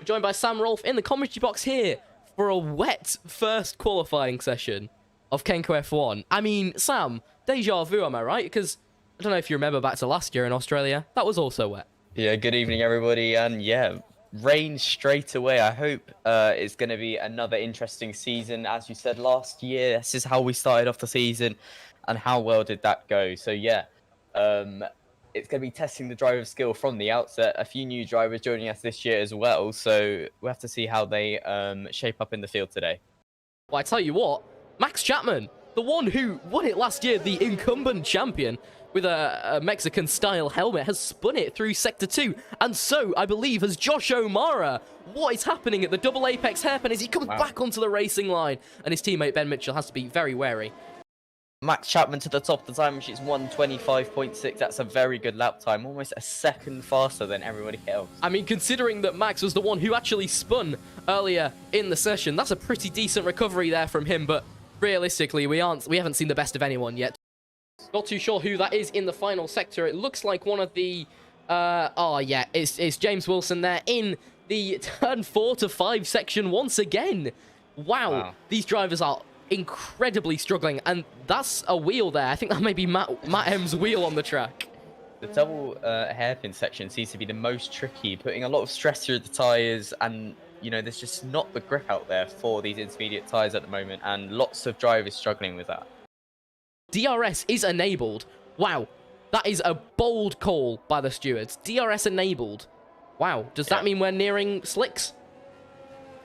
Joined by Sam Rolfe in the commentary box here for a wet first qualifying session of Kenko F1. I mean, Sam, deja vu, am I right? Because I don't know if you remember back to last year in Australia, that was also wet. Yeah, good evening, everybody. And yeah, rain straight away. I hope it's going to be another interesting season. As you said last year, this is how we started off the season, and how well did that go? So yeah, it's going to be testing the driver skill from the outset. A few new drivers joining us this year as well, so we'll have to see how they shape up in the field today. Well, I tell you what, Max Chapman, the one who won it last year, the incumbent champion, with a Mexican-style helmet, has spun it through Sector 2, and so, I believe, has Josh O'Mara. What is happening at the double apex hairpin as he comes back onto the racing line, and his teammate Ben Mitchell has to be very wary. Max Chapman to the top of the time, which is 1:25.6. That's a very good lap time, almost a second faster than everybody else. I mean, considering that Max was the one who actually spun earlier in the session, that's a pretty decent recovery there from him, but realistically, we haven't seen the best of anyone yet. Not too sure who that is in the final sector. It looks like one of the... oh, yeah, it's James Wilson there in the turn 4 to 5 section once again. Wow. These drivers are incredibly struggling, and that's a wheel there. I think that may be Matt M's wheel on the track. The double hairpin section seems to be the most tricky, putting a lot of stress through the tyres, and you know, there's just not the grip out there for these intermediate tyres at the moment, and lots of drivers struggling with that. DRS is enabled. Wow, that is a bold call by the stewards. DRS enabled. Wow, does that mean we're nearing slicks?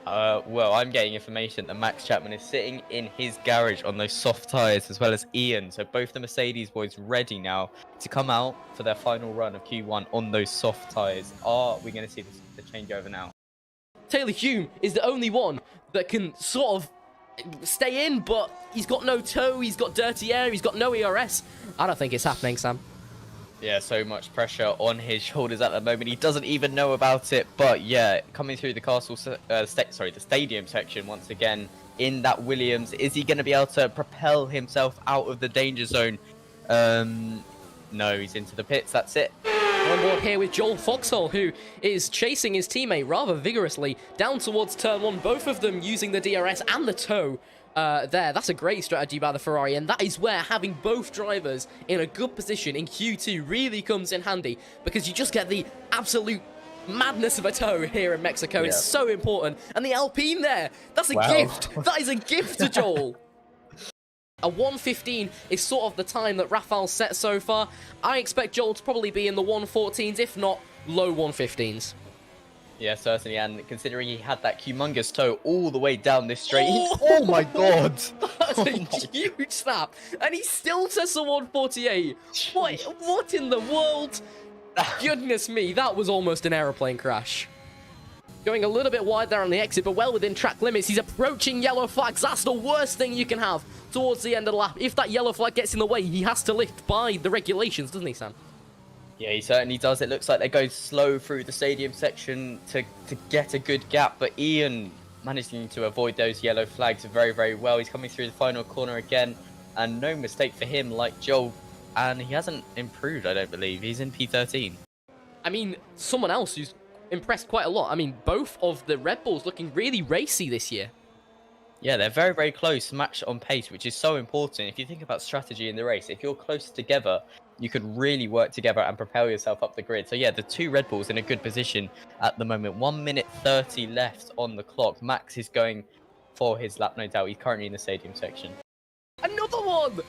Well, I'm getting information that Max Chapman is sitting in his garage on those soft tyres, as well as Ian. So both the Mercedes boys ready now to come out for their final run of Q1 on those soft tyres. Are we going to see the changeover now? Taylor Hume is the only one that can sort of stay in, but he's got no toe, he's got dirty air, he's got no ERS. I don't think it's happening, Sam. Yeah, so much pressure on his shoulders at the moment. He doesn't even know about it, but yeah, coming through the stadium section once again in that Williams. Is he going to be able to propel himself out of the danger zone? No, he's into the pits. That's it. On board here with Joel Foxhall, who is chasing his teammate rather vigorously down towards turn 1, both of them using the DRS and the toe. There, that's a great strategy by the Ferrari, and that is where having both drivers in a good position in Q2 really comes in handy, because you just get the absolute madness of a toe here in Mexico. It's so important. And the Alpine there, that's a gift. That is a gift to Joel. A 1:15 is sort of the time that Rafael's set so far. I expect Joel to probably be in the 1:14s, if not low 1:15s. Yeah, certainly, and considering he had that humongous toe all the way down this straight... Oh my god! That's a huge snap! And he still says a 1:48. What in the world? Goodness me, that was almost an aeroplane crash. Going a little bit wide there on the exit, but well within track limits. He's approaching yellow flags. That's the worst thing you can have towards the end of the lap. If that yellow flag gets in the way, he has to lift by the regulations, doesn't he, Sam? Yeah, he certainly does. It looks like they go slow through the stadium section to get a good gap, but Ian managing to avoid those yellow flags very, very well. He's coming through the final corner again, and no mistake for him like Joel, and he hasn't improved, I don't believe. He's in P13. I mean, someone else who's impressed quite a lot. I mean, both of the Red Bulls looking really racy this year. Yeah, they're very, very close, matched on pace, which is so important. If you think about strategy in the race, if you're close together, you could really work together and propel yourself up the grid. So yeah, the two Red Bulls in a good position at the moment. 1 minute 30 left on the clock. Max is going for his lap, no doubt. He's currently in the stadium section. Another one!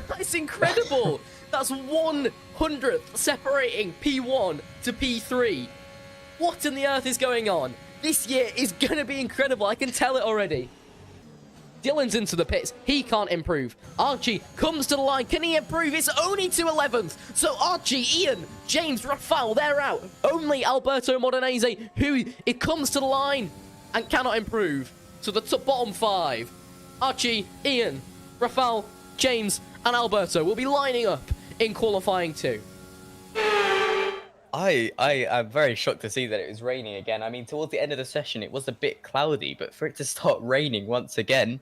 That's incredible! That's 1/100th separating P1 to P3. What in the earth is going on? This year is going to be incredible. I can tell it already. Dylan's into the pits. He can't improve. Archie comes to the line. Can he improve? It's only to 11th. So Archie, Ian, James, Rafael, they're out. Only Alberto Modenese, who it comes to the line and cannot improve. So the bottom 5. Archie, Ian, Rafael, James, and Alberto will be lining up in qualifying 2. I am very shocked to see that it was raining again. I mean, towards the end of the session, it was a bit cloudy, but for it to start raining once again,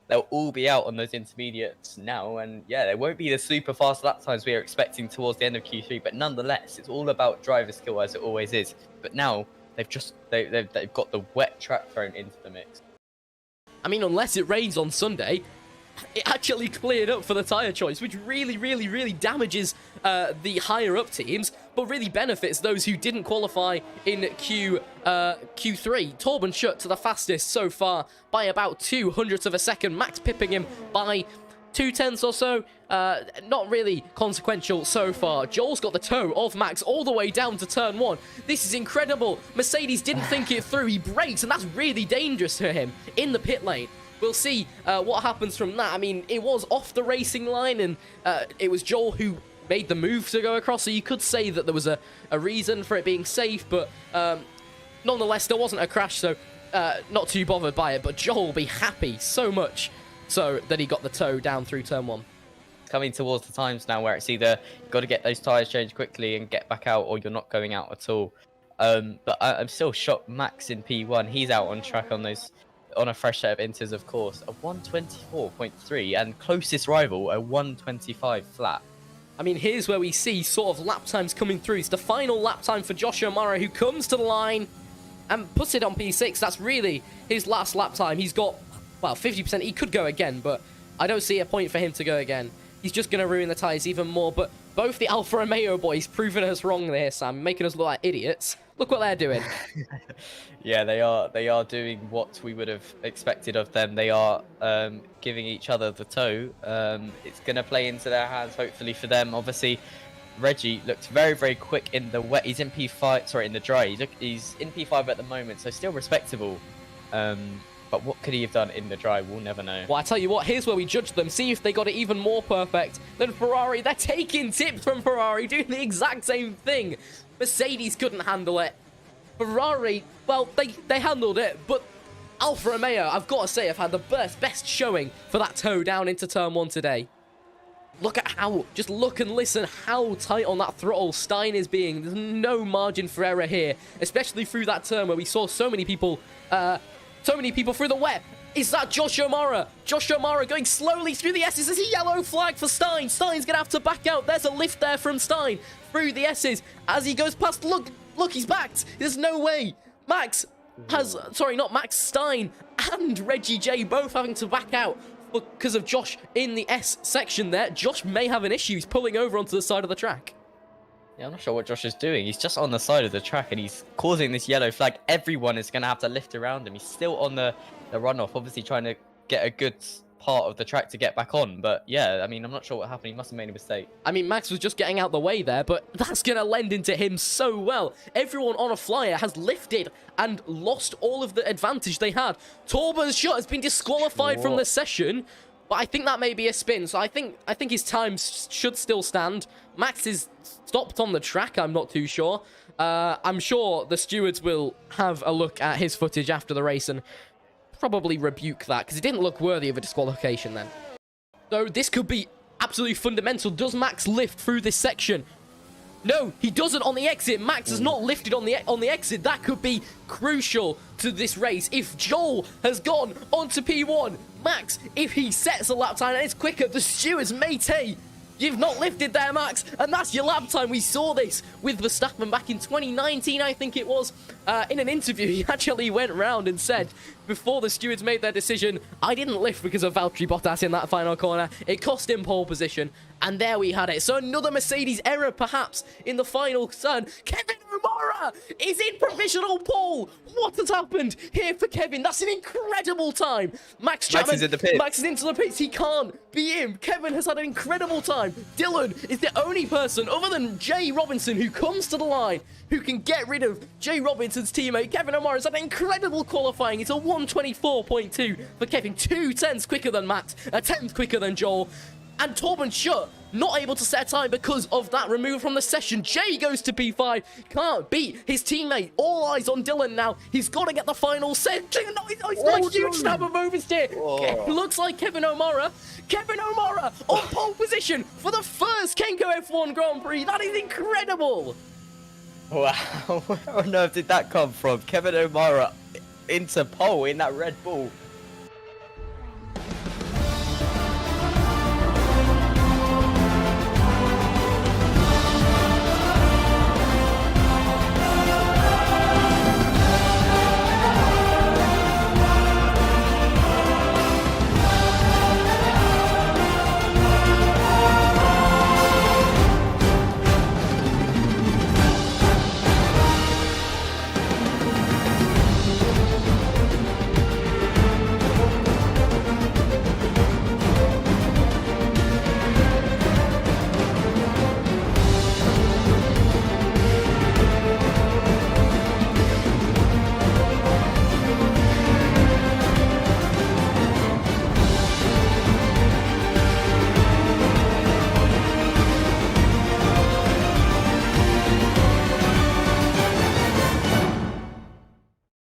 they'll all be out on those intermediates now. And yeah, there won't be the super fast lap times we are expecting towards the end of Q3, but nonetheless, it's all about driver skill as it always is. But now they've got the wet track thrown into the mix. I mean, unless it rains on Sunday, it actually cleared up for the tyre choice, which really damages the higher up teams, but really benefits those who didn't qualify in Q3. Torben Schutt to the fastest so far by about 0.02 of a second. Max pipping him by 0.2 or so. Not really consequential so far. Joel's got the toe of Max all the way down to turn 1. This is incredible. Mercedes didn't think it through. He brakes, and that's really dangerous for him in the pit lane. We'll see what happens from that. I mean, it was off the racing line, and it was Joel who made the move to go across, so you could say that there was a reason for it being safe, but nonetheless, there wasn't a crash, so not too bothered by it. But Joel will be happy so much so that he got the toe down through turn 1. Coming towards the times now where it's either you've got to get those tyres changed quickly and get back out, or you're not going out at all. But I'm still shocked. Max in P1, he's out on track on a fresh set of inters, of course. A 124.3, and closest rival, a 125 flat. I mean, here's where we see sort of lap times coming through. It's the final lap time for Josh O'Mara, who comes to the line and puts it on P6. That's really his last lap time. He's got, well, 50%. He could go again, but I don't see a point for him to go again. He's just going to ruin the tyres even more. But both the Alfa Romeo boys proving us wrong there, Sam, making us look like idiots. Look what they're doing. Yeah, they are doing what we would have expected of them. They are giving each other the toe. It's going to play into their hands, hopefully, for them. Obviously, Reggie looked very quick in the wet. He's in P5, sorry, in the dry. He's in P5 at the moment, so still respectable. But what could he have done in the dry? We'll never know. Well, I tell you what, here's where we judge them. See if they got it even more perfect than Ferrari. They're taking tips from Ferrari, doing the exact same thing. Mercedes couldn't handle it. Ferrari, well, they handled it, but Alfa Romeo, I've got to say, have had the best showing for that toe down into turn 1 today. Look at how, just look and listen how tight on that throttle Stein is being. There's no margin for error here, especially through that turn where we saw so many people through the wet. Is that Josh O'Mara? Josh O'Mara going slowly through the S's. There's a yellow flag for Stein. Stein's going to have to back out. There's a lift there from Stein through the S's as he goes past. Look, he's backed. There's no way. Max has, sorry, not Max, Stein and Reggie J both having to back out because of Josh in the S section there. Josh may have an issue. He's pulling over onto the side of the track. Yeah, I'm not sure what Josh is doing. He's just on the side of the track and he's causing this yellow flag. Everyone is going to have to lift around him. He's still on the runoff, obviously trying to get a good part of the track to get back on. But yeah, I mean, I'm not sure what happened. He must have made a mistake. I mean, Max was just getting out the way there, but that's going to lend into him so well. Everyone on a flyer has lifted and lost all of the advantage they had. Torben's shot has been disqualified from the session, but I think that may be a spin. So I think his time should still stand. Max is stopped on the track. I'm not too sure. I'm sure the stewards will have a look at his footage after the race and probably rebuke that, because it didn't look worthy of a disqualification then. So this could be absolutely fundamental. Does Max lift through this section? No, he doesn't on the exit. Max has not lifted on the exit. That could be crucial to this race. If Joel has gone onto P1, Max, if he sets a lap time and it's quicker, the stewards may take. You've not lifted there, Max, and that's your lap time. We saw this with Verstappen back in 2019, I think it was. In an interview, he actually went round and said, before the stewards made their decision, I didn't lift because of Valtteri Bottas in that final corner. It cost him pole position, and there we had it. So another Mercedes error, perhaps, in the final turn. Kevin O'Mara is in provisional pole. What has happened here for Kevin? That's an incredible time. Max Chapman, Max is in the pits. Max is into the pits. He can't be in. Kevin has had an incredible time. Dylan is the only person, other than Jay Robinson, who comes to the line, who can get rid of Jay Robinson's teammate. Kevin O'Mara has had an incredible qualifying. It's a 124.2 for Kevin. 2/10 quicker than Max, a 10th quicker than Joel. And Torben Schutt not able to set a time because of that removal from the session. Jay goes to P5, can't beat his teammate. All eyes on Dylan now. He's got to get the final set. No, he's got a huge snap of oversteer. Looks like Kevin O'Mara on pole position for the first Kenko F1 Grand Prix. That is incredible. Wow, where on earth did that come from? Kevin O'Mara into pole in that Red Bull.